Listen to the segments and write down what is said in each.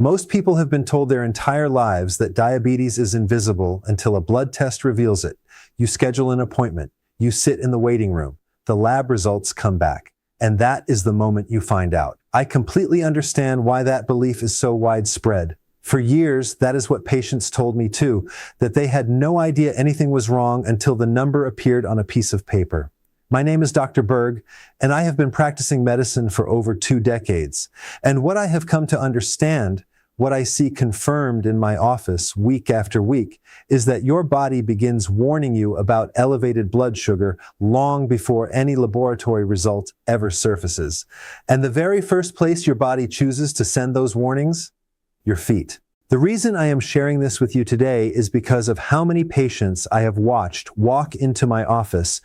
Most people have been told their entire lives that diabetes is invisible until a blood test reveals it. You schedule an appointment. You sit in the waiting room. The lab results come back. And that is the moment you find out. I completely understand why that belief is so widespread. For years, that is what patients told me too, that they had no idea anything was wrong until the number appeared on a piece of paper. My name is Dr. Berg, and I have been practicing medicine for over 2 decades. And what I have come to understand, what I see confirmed in my office week after week, is that your body begins warning you about elevated blood sugar long before any laboratory result ever surfaces. And the very first place your body chooses to send those warnings? Your feet. The reason I am sharing this with you today is because of how many patients I have watched walk into my office,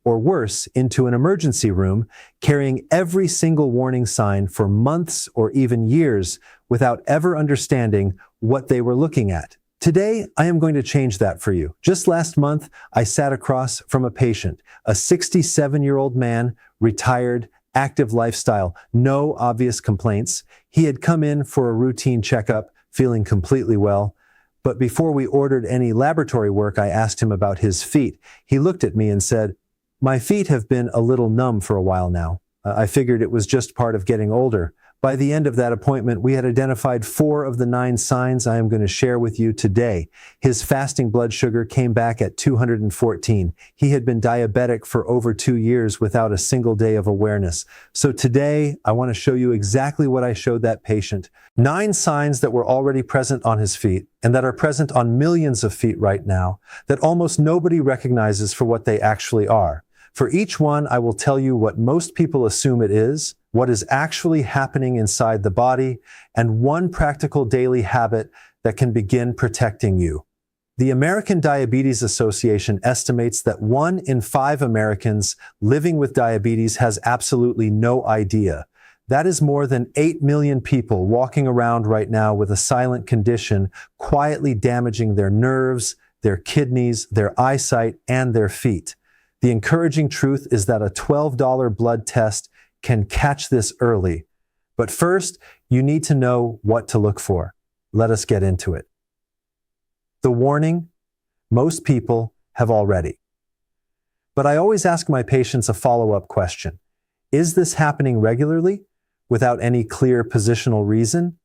or worse, into an emergency room, carrying every single warning sign for months or even years without ever understanding what they were looking at. Today, I am going to change that for you. Just last month, I sat across from a patient, a 67-year-old man, retired, active lifestyle, no obvious complaints. He had come in for a routine checkup, feeling completely well. But before we ordered any laboratory work, I asked him about his feet. He looked at me and said, "My feet have been a little numb for a while now." I figured it was just part of getting older. By the end of that appointment, we had identified 4 of the 9 signs I am going to share with you today. His fasting blood sugar came back at 214. He had been diabetic for over 2 years without a single day of awareness. So today, I want to show you exactly what I showed that patient. 9 signs that were already present on his feet and that are present on millions of feet right now that almost nobody recognizes for what they actually are. For each one, I will tell you what most people assume it is, what is actually happening inside the body, and one practical daily habit that can begin protecting you. The American Diabetes Association estimates that 1 in 5 Americans living with diabetes has absolutely no idea. That is more than 8 million people walking around right now with a silent condition, quietly damaging their nerves, their kidneys, their eyesight, and their feet. The encouraging truth is that a $12 blood test can catch this early. But first, you need to know what to look for. Let us get into it. The warning, most people have already. But I always ask my patients a follow-up question. Is this happening regularly without any clear positional reason?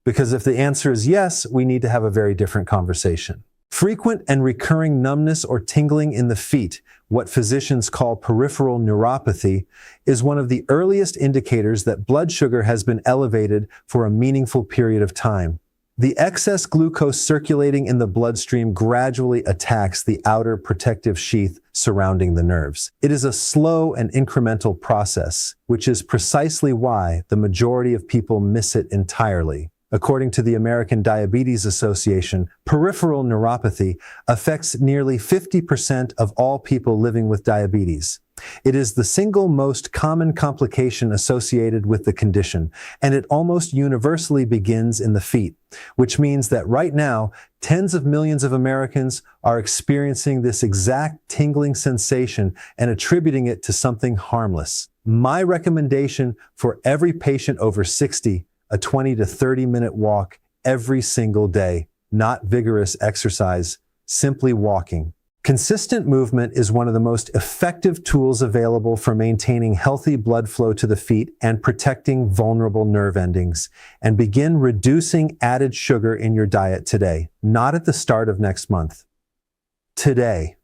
Because if the answer is yes, we need to have a very different conversation. Frequent and recurring numbness or tingling in the feet, what physicians call peripheral neuropathy, is one of the earliest indicators that blood sugar has been elevated for a meaningful period of time. The excess glucose circulating in the bloodstream gradually attacks the outer protective sheath surrounding the nerves. It is a slow and incremental process, which is precisely why the majority of people miss it entirely. According to the American Diabetes Association, peripheral neuropathy affects nearly 50% of all people living with diabetes. It is the single most common complication associated with the condition, and it almost universally begins in the feet, which means that right now, tens of millions of Americans are experiencing this exact tingling sensation and attributing it to something harmless. My recommendation for every patient over 60, a 20 to 30 minute walk every single day, not vigorous exercise, simply walking. Consistent movement is one of the most effective tools available for maintaining healthy blood flow to the feet and protecting vulnerable nerve endings. And begin reducing added sugar in your diet today, not at the start of next month. Today.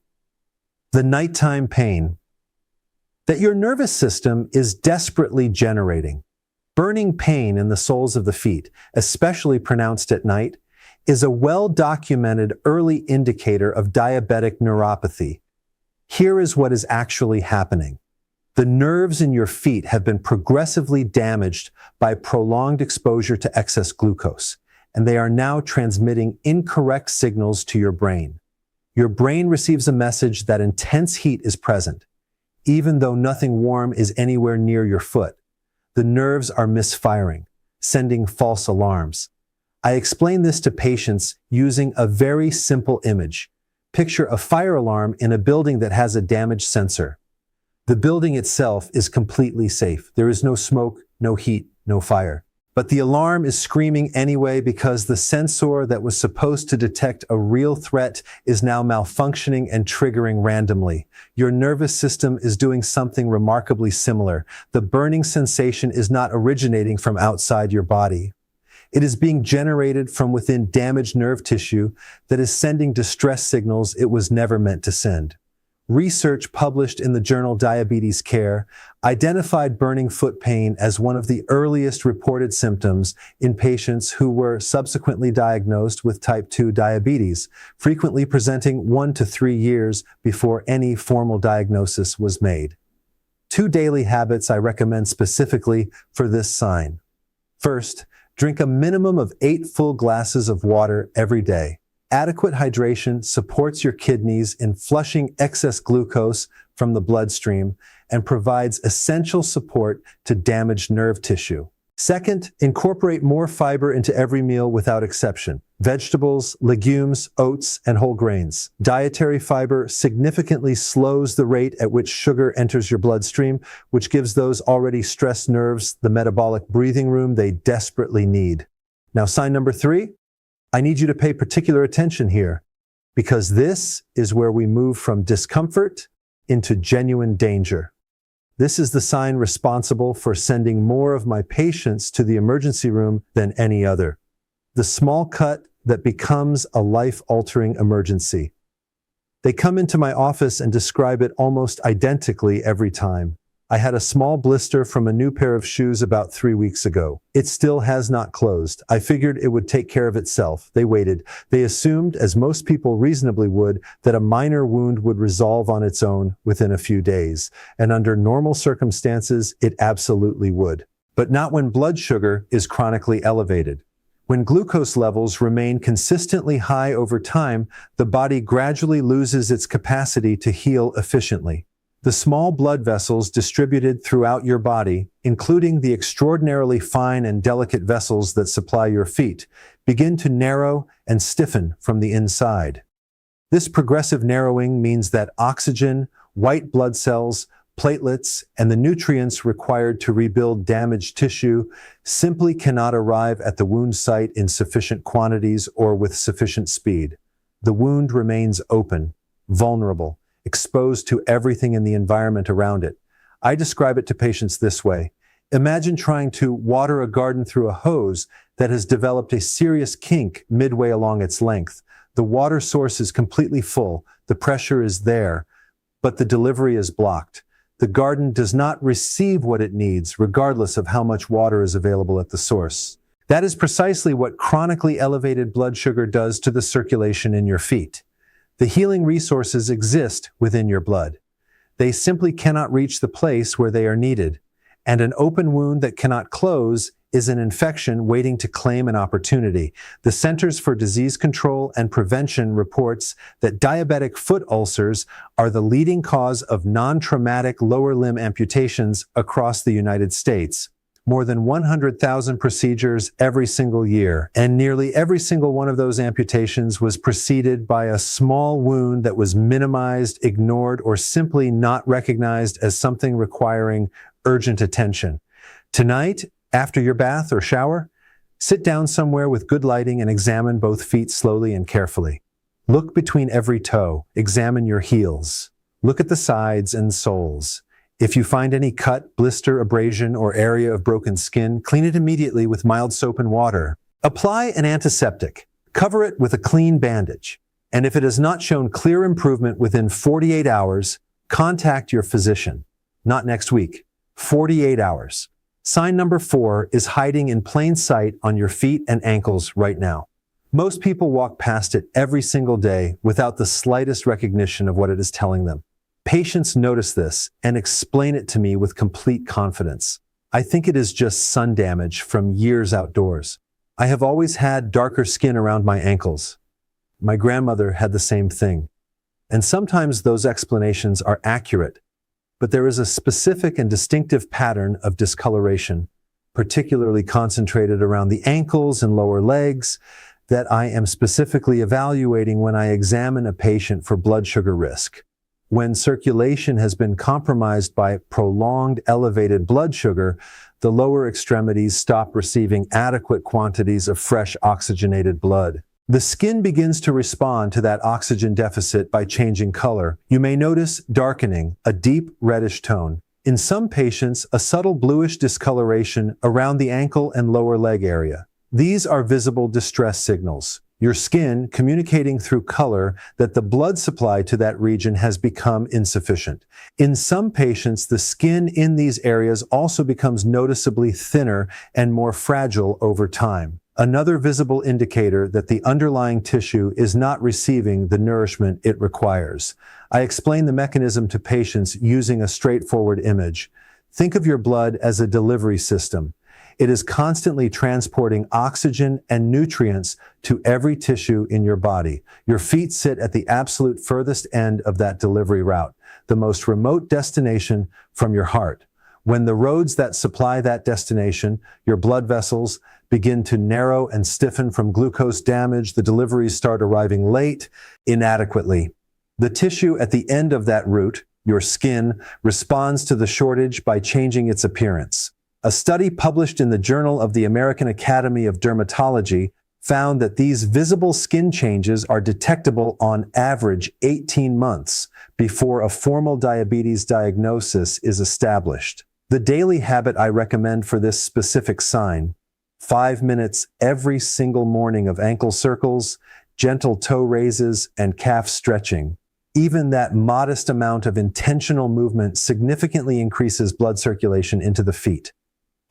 The nighttime pain that your nervous system is desperately generating. Burning pain in the soles of the feet, especially pronounced at night, is a well-documented early indicator of diabetic neuropathy. Here is what is actually happening. The nerves in your feet have been progressively damaged by prolonged exposure to excess glucose, and they are now transmitting incorrect signals to your brain. Your brain receives a message that intense heat is present, even though nothing warm is anywhere near your foot. The nerves are misfiring, sending false alarms. I explain this to patients using a very simple image. Picture a fire alarm in a building that has a damaged sensor. The building itself is completely safe. There is no smoke, no heat, no fire. But the alarm is screaming anyway because the sensor that was supposed to detect a real threat is now malfunctioning and triggering randomly. Your nervous system is doing something remarkably similar. The burning sensation is not originating from outside your body. It is being generated from within damaged nerve tissue that is sending distress signals it was never meant to send. Research published in the journal Diabetes Care identified burning foot pain as one of the earliest reported symptoms in patients who were subsequently diagnosed with type 2 diabetes, frequently presenting 1 to 3 years before any formal diagnosis was made. 2 daily habits I recommend specifically for this sign. First, drink a minimum of 8 full glasses of water every day. Adequate hydration supports your kidneys in flushing excess glucose from the bloodstream and provides essential support to damaged nerve tissue. Second, incorporate more fiber into every meal without exception. Vegetables, legumes, oats, and whole grains. Dietary fiber significantly slows the rate at which sugar enters your bloodstream, which gives those already stressed nerves the metabolic breathing room they desperately need. Now, sign number 3. I need you to pay particular attention here, because this is where we move from discomfort into genuine danger. This is the sign responsible for sending more of my patients to the emergency room than any other. The small cut that becomes a life-altering emergency. They come into my office and describe it almost identically every time. I had a small blister from a new pair of shoes about 3 weeks ago. It still has not closed. I figured it would take care of itself. They waited. They assumed, as most people reasonably would, that a minor wound would resolve on its own within a few days. And under normal circumstances, it absolutely would. But not when blood sugar is chronically elevated. When glucose levels remain consistently high over time, the body gradually loses its capacity to heal efficiently. The small blood vessels distributed throughout your body, including the extraordinarily fine and delicate vessels that supply your feet, begin to narrow and stiffen from the inside. This progressive narrowing means that oxygen, white blood cells, platelets, and the nutrients required to rebuild damaged tissue simply cannot arrive at the wound site in sufficient quantities or with sufficient speed. The wound remains open, vulnerable, exposed to everything in the environment around it. I describe it to patients this way. Imagine trying to water a garden through a hose that has developed a serious kink midway along its length. The water source is completely full, the pressure is there, but the delivery is blocked. The garden does not receive what it needs, regardless of how much water is available at the source. That is precisely what chronically elevated blood sugar does to the circulation in your feet. The healing resources exist within your blood. They simply cannot reach the place where they are needed. And an open wound that cannot close is an infection waiting to claim an opportunity. The Centers for Disease Control and Prevention reports that diabetic foot ulcers are the leading cause of non-traumatic lower limb amputations across the United States. More than 100,000 procedures every single year, and nearly every single one of those amputations was preceded by a small wound that was minimized, ignored, or simply not recognized as something requiring urgent attention. Tonight, after your bath or shower, sit down somewhere with good lighting and examine both feet slowly and carefully. Look between every toe, examine your heels. Look at the sides and soles. If you find any cut, blister, abrasion, or area of broken skin, clean it immediately with mild soap and water. Apply an antiseptic. Cover it with a clean bandage. And if it has not shown clear improvement within 48 hours, contact your physician. Not next week. 48 hours. Sign number 4 is hiding in plain sight on your feet and ankles right now. Most people walk past it every single day without the slightest recognition of what it is telling them. Patients notice this and explain it to me with complete confidence. I think it is just sun damage from years outdoors. I have always had darker skin around my ankles. My grandmother had the same thing. And sometimes those explanations are accurate, but there is a specific and distinctive pattern of discoloration, particularly concentrated around the ankles and lower legs, that I am specifically evaluating when I examine a patient for blood sugar risk. When circulation has been compromised by prolonged elevated blood sugar, the lower extremities stop receiving adequate quantities of fresh oxygenated blood. The skin begins to respond to that oxygen deficit by changing color. You may notice darkening, a deep reddish tone. In some patients, a subtle bluish discoloration around the ankle and lower leg area. These are visible distress signals. Your skin communicating through color that the blood supply to that region has become insufficient. In some patients, the skin in these areas also becomes noticeably thinner and more fragile over time. Another visible indicator that the underlying tissue is not receiving the nourishment it requires. I explain the mechanism to patients using a straightforward image. Think of your blood as a delivery system. It is constantly transporting oxygen and nutrients to every tissue in your body. Your feet sit at the absolute furthest end of that delivery route, the most remote destination from your heart. When the roads that supply that destination, your blood vessels, begin to narrow and stiffen from glucose damage, the deliveries start arriving late, inadequately. The tissue at the end of that route, your skin, responds to the shortage by changing its appearance. A study published in the Journal of the American Academy of Dermatology found that these visible skin changes are detectable on average 18 months before a formal diabetes diagnosis is established. The daily habit I recommend for this specific sign: 5 minutes every single morning of ankle circles, gentle toe raises, and calf stretching. Even that modest amount of intentional movement significantly increases blood circulation into the feet.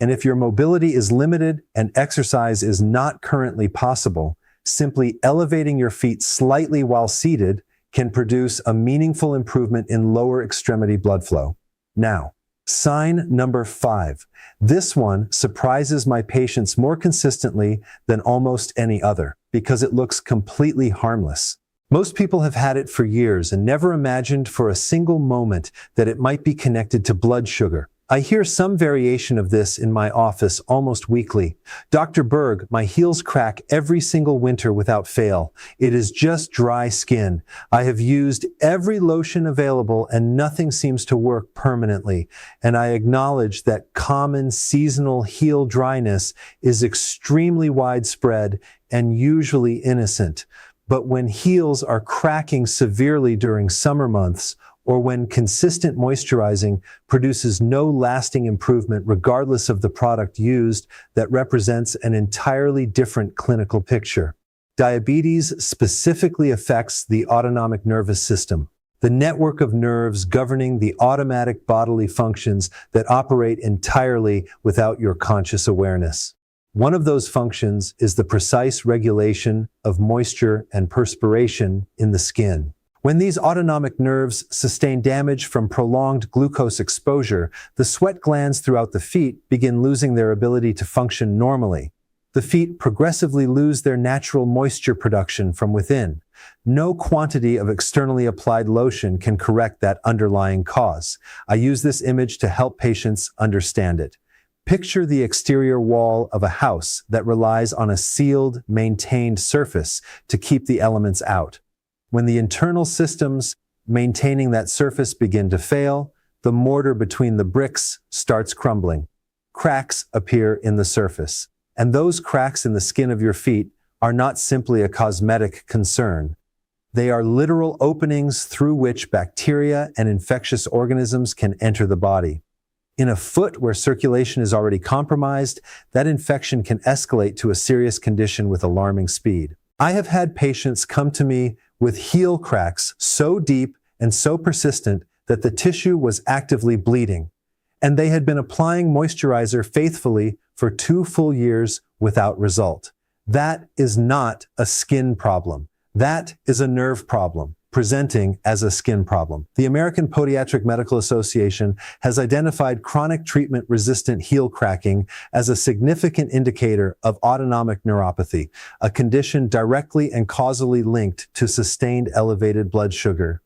And if your mobility is limited and exercise is not currently possible, simply elevating your feet slightly while seated can produce a meaningful improvement in lower extremity blood flow. Now, sign number 5. This one surprises my patients more consistently than almost any other because it looks completely harmless. Most people have had it for years and never imagined for a single moment that it might be connected to blood sugar. I hear some variation of this in my office almost weekly. Dr. Berg, my heels crack every single winter without fail. It is just dry skin. I have used every lotion available and nothing seems to work permanently. And I acknowledge that common seasonal heel dryness is extremely widespread and usually innocent. But when heels are cracking severely during summer months, or when consistent moisturizing produces no lasting improvement regardless of the product used, that represents an entirely different clinical picture. Diabetes specifically affects the autonomic nervous system, the network of nerves governing the automatic bodily functions that operate entirely without your conscious awareness. One of those functions is the precise regulation of moisture and perspiration in the skin. When these autonomic nerves sustain damage from prolonged glucose exposure, the sweat glands throughout the feet begin losing their ability to function normally. The feet progressively lose their natural moisture production from within. No quantity of externally applied lotion can correct that underlying cause. I use this image to help patients understand it. Picture the exterior wall of a house that relies on a sealed, maintained surface to keep the elements out. When the internal systems maintaining that surface begin to fail, the mortar between the bricks starts crumbling. Cracks appear in the surface. And those cracks in the skin of your feet are not simply a cosmetic concern. They are literal openings through which bacteria and infectious organisms can enter the body. In a foot where circulation is already compromised, that infection can escalate to a serious condition with alarming speed. I have had patients come to me with heel cracks so deep and so persistent that the tissue was actively bleeding, and they had been applying moisturizer faithfully for 2 full years without result. That is not a skin problem. That is a nerve problem, presenting as a skin problem. The American Podiatric Medical Association has identified chronic treatment-resistant heel cracking as a significant indicator of autonomic neuropathy, a condition directly and causally linked to sustained elevated blood sugar.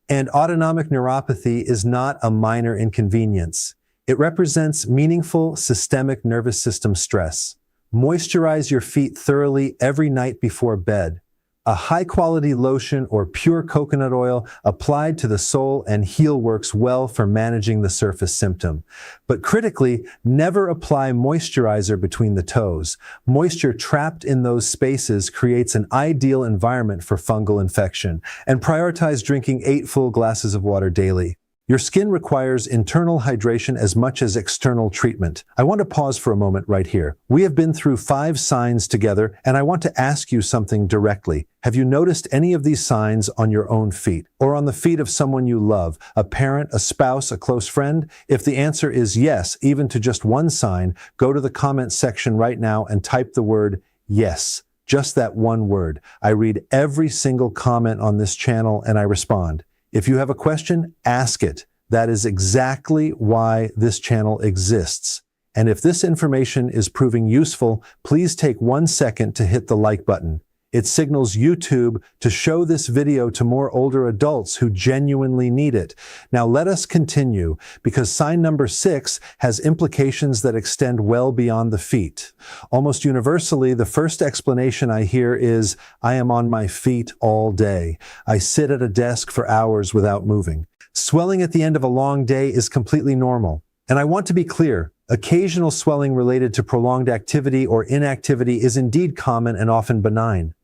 And autonomic neuropathy is not a minor inconvenience. It represents meaningful systemic nervous system stress. Moisturize your feet thoroughly every night before bed. A high-quality lotion or pure coconut oil applied to the sole and heel works well for managing the surface symptom. But critically, never apply moisturizer between the toes. Moisture trapped in those spaces creates an ideal environment for fungal infection. And prioritize drinking 8 full glasses of water daily. Your skin requires internal hydration as much as external treatment. I want to pause for a moment right here. We have been through 5 signs together, and I want to ask you something directly. Have you noticed any of these signs on your own feet, or on the feet of someone you love, a parent, a spouse, a close friend? If the answer is yes, even to just one sign, go to the comment section right now and type the word yes. Just that one word. I read every single comment on this channel and I respond. If you have a question, ask it. That is exactly why this channel exists. And if this information is proving useful, please take 1 second to hit the like button. It signals YouTube to show this video to more older adults who genuinely need it. Now let us continue, because sign number 6 has implications that extend well beyond the feet. Almost universally, the first explanation I hear is, I am on my feet all day. I sit at a desk for hours without moving. Swelling at the end of a long day is completely normal. And I want to be clear, occasional swelling related to prolonged activity or inactivity is indeed common and often benign.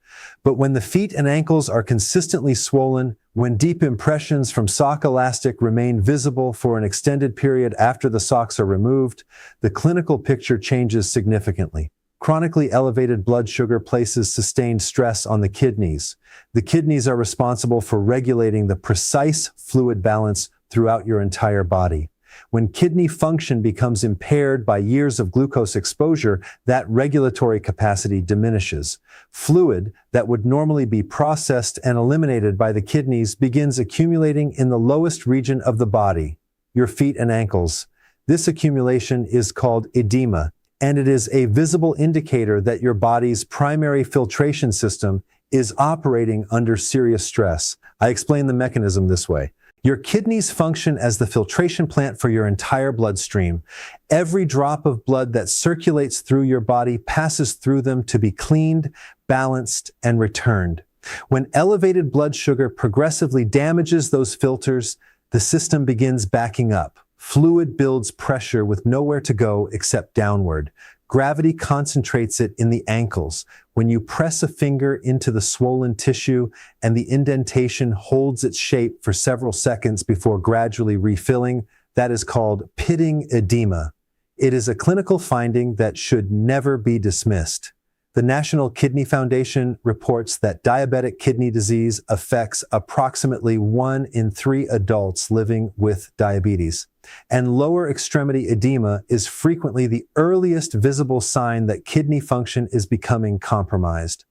But when the feet and ankles are consistently swollen, when deep impressions from sock elastic remain visible for an extended period after the socks are removed, the clinical picture changes significantly. Chronically elevated blood sugar places sustained stress on the kidneys. The kidneys are responsible for regulating the precise fluid balance throughout your entire body. When kidney function becomes impaired by years of glucose exposure, that regulatory capacity diminishes. Fluid that would normally be processed and eliminated by the kidneys begins accumulating in the lowest region of the body, your feet and ankles. This accumulation is called edema, and it is a visible indicator that your body's primary filtration system is operating under serious stress. I explain the mechanism this way. Your kidneys function as the filtration plant for your entire bloodstream. Every drop of blood that circulates through your body passes through them to be cleaned, balanced, and returned. When elevated blood sugar progressively damages those filters, the system begins backing up. Fluid builds pressure with nowhere to go except downward. Gravity concentrates it in the ankles. When you press a finger into the swollen tissue and the indentation holds its shape for several seconds before gradually refilling, that is called pitting edema. It is a clinical finding that should never be dismissed. The National Kidney Foundation reports that diabetic kidney disease affects approximately 1 in 3 adults living with diabetes. And lower extremity edema is frequently the earliest visible sign that kidney function is becoming compromised.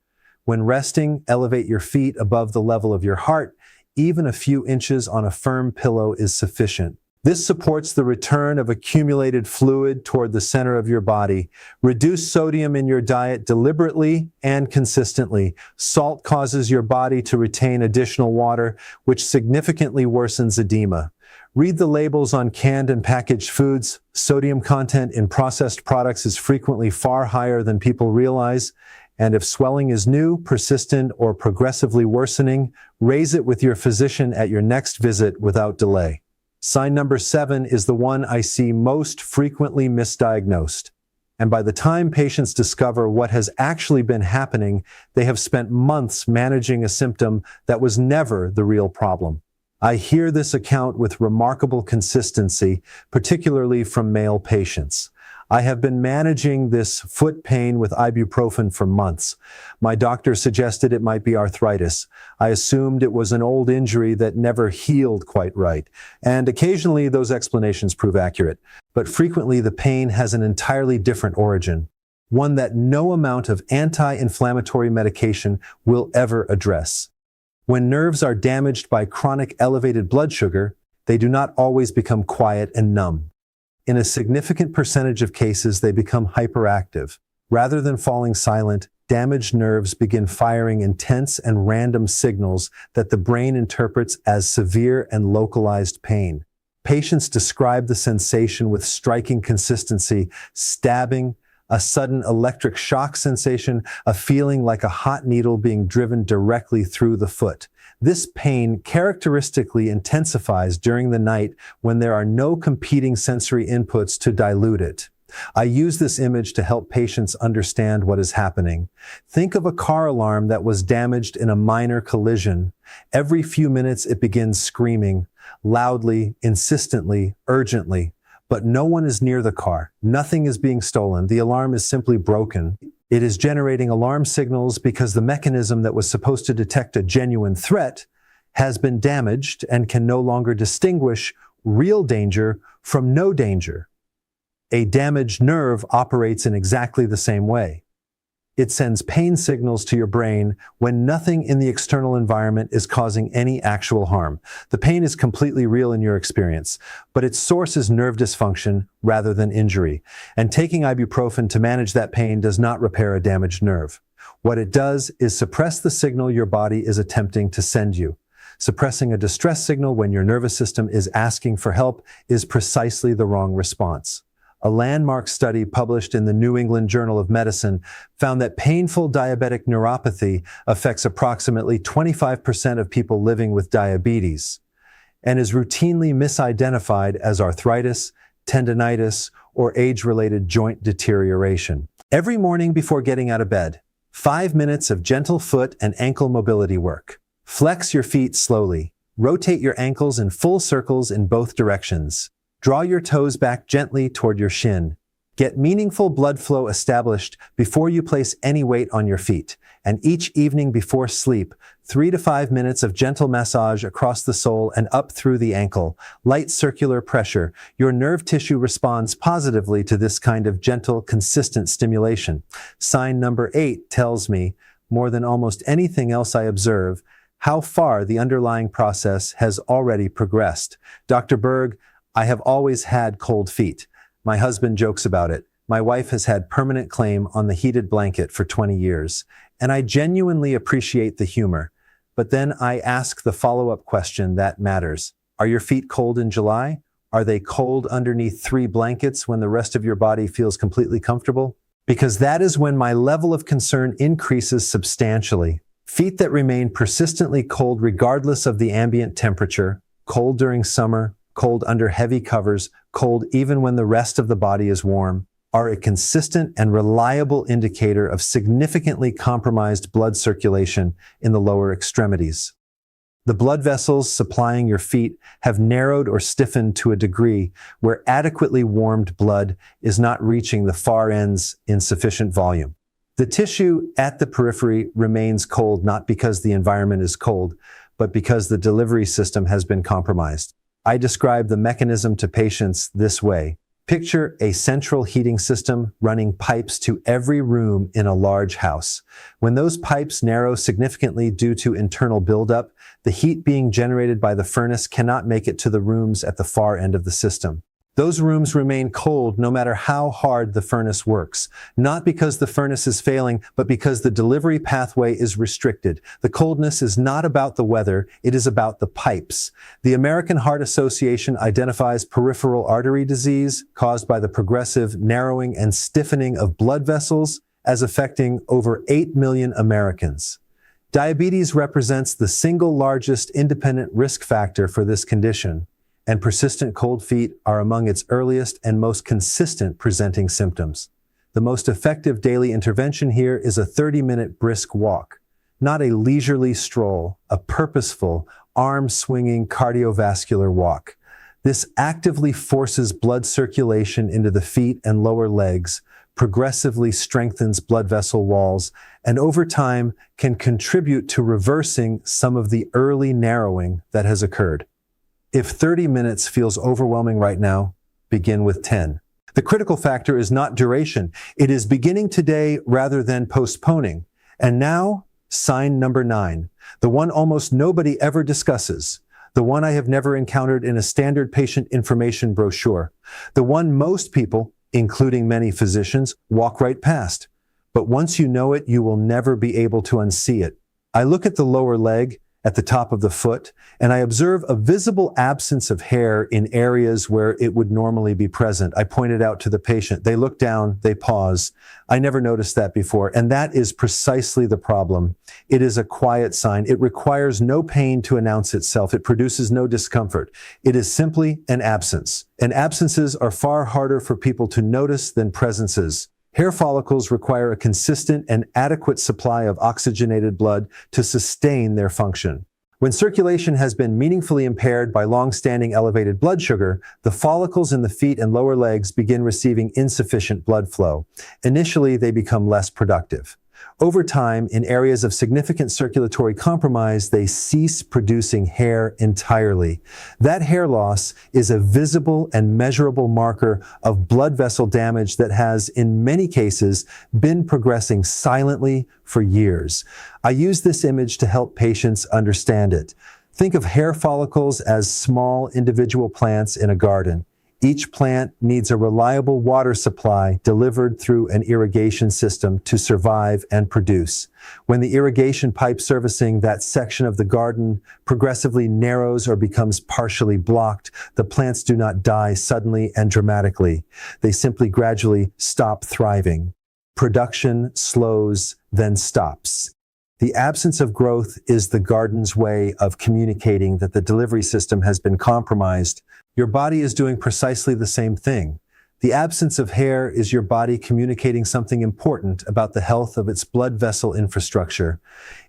When resting, elevate your feet above the level of your heart. Even a few inches on a firm pillow is sufficient. This supports the return of accumulated fluid toward the center of your body. Reduce sodium in your diet deliberately and consistently. Salt causes your body to retain additional water, which significantly worsens edema. Read the labels on canned and packaged foods. Sodium content in processed products is frequently far higher than people realize. And if swelling is new, persistent, or progressively worsening, raise it with your physician at your next visit without delay. Sign number 7 is the one I see most frequently misdiagnosed. And by the time patients discover what has actually been happening, they have spent months managing a symptom that was never the real problem. I hear this account with remarkable consistency, particularly from male patients. I have been managing this foot pain with ibuprofen for months. My doctor suggested it might be arthritis. I assumed it was an old injury that never healed quite right. And occasionally those explanations prove accurate. But frequently the pain has an entirely different origin, one that no amount of anti-inflammatory medication will ever address. When nerves are damaged by chronic elevated blood sugar, they do not always become quiet and numb. In a significant percentage of cases, they become hyperactive. Rather than falling silent, damaged nerves begin firing intense and random signals that the brain interprets as severe and localized pain. Patients describe the sensation with striking consistency: stabbing, a sudden electric shock sensation, a feeling like a hot needle being driven directly through the foot. This pain characteristically intensifies during the night when there are no competing sensory inputs to dilute it. I use this image to help patients understand what is happening. Think of a car alarm that was damaged in a minor collision. Every few minutes it begins screaming, loudly, insistently, urgently. But no one is near the car. Nothing is being stolen. The alarm is simply broken. It is generating alarm signals because the mechanism that was supposed to detect a genuine threat has been damaged and can no longer distinguish real danger from no danger. A damaged nerve operates in exactly the same way. It sends pain signals to your brain when nothing in the external environment is causing any actual harm. The pain is completely real in your experience, but its source is nerve dysfunction rather than injury. And taking ibuprofen to manage that pain does not repair a damaged nerve. What it does is suppress the signal your body is attempting to send you. Suppressing a distress signal when your nervous system is asking for help is precisely the wrong response. A landmark study published in the New England Journal of Medicine found that painful diabetic neuropathy affects approximately 25% of people living with diabetes and is routinely misidentified as arthritis, tendinitis, or age-related joint deterioration. Every morning before getting out of bed, 5 minutes of gentle foot and ankle mobility work. Flex your feet slowly. Rotate your ankles in full circles in both directions. Draw your toes back gently toward your shin. Get meaningful blood flow established before you place any weight on your feet. And each evening before sleep, 3 to 5 minutes of gentle massage across the sole and up through the ankle. Light circular pressure. Your nerve tissue responds positively to this kind of gentle, consistent stimulation. Sign number 8 tells me, more than almost anything else I observe, how far the underlying process has already progressed. Dr. Berg, I have always had cold feet. My husband jokes about it. My wife has had permanent claim on the heated blanket for 20 years, and I genuinely appreciate the humor. But then I ask the follow-up question that matters. Are your feet cold in July? Are they cold underneath 3 blankets when the rest of your body feels completely comfortable? Because that is when my level of concern increases substantially. Feet that remain persistently cold regardless of the ambient temperature, cold during summer, cold under heavy covers, cold even when the rest of the body is warm, are a consistent and reliable indicator of significantly compromised blood circulation in the lower extremities. The blood vessels supplying your feet have narrowed or stiffened to a degree where adequately warmed blood is not reaching the far ends in sufficient volume. The tissue at the periphery remains cold not because the environment is cold, but because the delivery system has been compromised. I describe the mechanism to patients this way. Picture a central heating system running pipes to every room in a large house. When those pipes narrow significantly due to internal buildup, the heat being generated by the furnace cannot make it to the rooms at the far end of the system. Those rooms remain cold no matter how hard the furnace works, not because the furnace is failing, but because the delivery pathway is restricted. The coldness is not about the weather, it is about the pipes. The American Heart Association identifies peripheral artery disease caused by the progressive narrowing and stiffening of blood vessels as affecting over 8 million Americans. Diabetes represents the single largest independent risk factor for this condition, and persistent cold feet are among its earliest and most consistent presenting symptoms. The most effective daily intervention here is a 30-minute brisk walk, not a leisurely stroll, a purposeful, arm-swinging cardiovascular walk. This actively forces blood circulation into the feet and lower legs, progressively strengthens blood vessel walls, and over time can contribute to reversing some of the early narrowing that has occurred. If 30 minutes feels overwhelming right now, begin with 10. The critical factor is not duration. It is beginning today rather than postponing. And now, sign number 9, the one almost nobody ever discusses, the one I have never encountered in a standard patient information brochure, the one most people, including many physicians, walk right past. But once you know it, you will never be able to unsee it. I look at the lower leg, at the top of the foot, and I observe a visible absence of hair in areas where it would normally be present. I point it out to the patient. They look down, they pause. I never noticed that before, and that is precisely the problem. It is a quiet sign. It requires no pain to announce itself. It produces no discomfort. It is simply an absence. And absences are far harder for people to notice than presences. Hair follicles require a consistent and adequate supply of oxygenated blood to sustain their function. When circulation has been meaningfully impaired by long-standing elevated blood sugar, the follicles in the feet and lower legs begin receiving insufficient blood flow. Initially, they become less productive. Over time, in areas of significant circulatory compromise, they cease producing hair entirely. That hair loss is a visible and measurable marker of blood vessel damage that has, in many cases, been progressing silently for years. I use this image to help patients understand it. Think of hair follicles as small individual plants in a garden. Each plant needs a reliable water supply delivered through an irrigation system to survive and produce. When the irrigation pipe servicing that section of the garden progressively narrows or becomes partially blocked, the plants do not die suddenly and dramatically. They simply gradually stop thriving. Production slows, then stops. The absence of growth is the garden's way of communicating that the delivery system has been compromised. Your body is doing precisely the same thing. The absence of hair is your body communicating something important about the health of its blood vessel infrastructure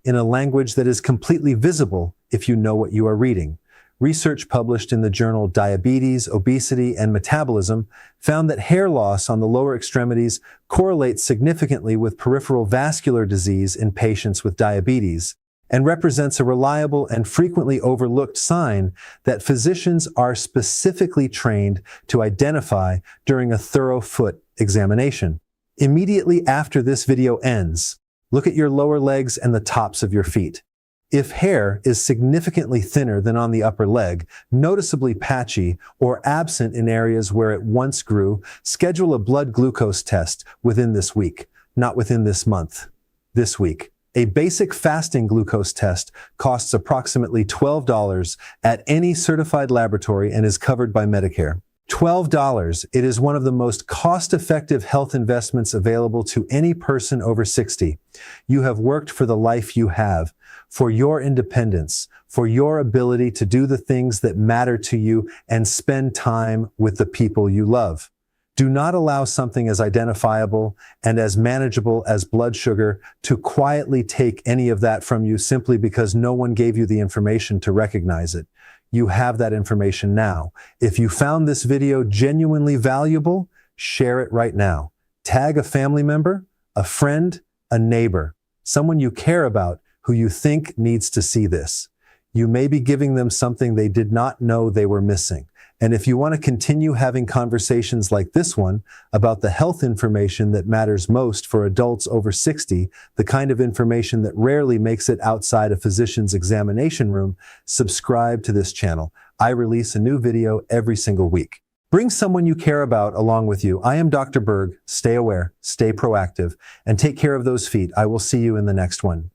in a language that is completely visible if you know what you are reading. Research published in the journal Diabetes, Obesity, and Metabolism found that hair loss on the lower extremities correlates significantly with peripheral vascular disease in patients with diabetes, and represents a reliable and frequently overlooked sign that physicians are specifically trained to identify during a thorough foot examination. Immediately after this video ends, look at your lower legs and the tops of your feet. If hair is significantly thinner than on the upper leg, noticeably patchy, or absent in areas where it once grew, schedule a blood glucose test within this week, not within this month. This week. A basic fasting glucose test costs approximately $12 at any certified laboratory and is covered by Medicare. $12. It is one of the most cost-effective health investments available to any person over 60. You have worked for the life you have, for your independence, for your ability to do the things that matter to you and spend time with the people you love. Do not allow something as identifiable and as manageable as blood sugar to quietly take any of that from you simply because no one gave you the information to recognize it. You have that information now. If you found this video genuinely valuable, share it right now. Tag a family member, a friend, a neighbor, someone you care about who you think needs to see this. You may be giving them something they did not know they were missing. And if you want to continue having conversations like this one about the health information that matters most for adults over 60, the kind of information that rarely makes it outside a physician's examination room, subscribe to this channel. I release a new video every single week. Bring someone you care about along with you. I am Dr. Berg. Stay aware, stay proactive, and take care of those feet. I will see you in the next one.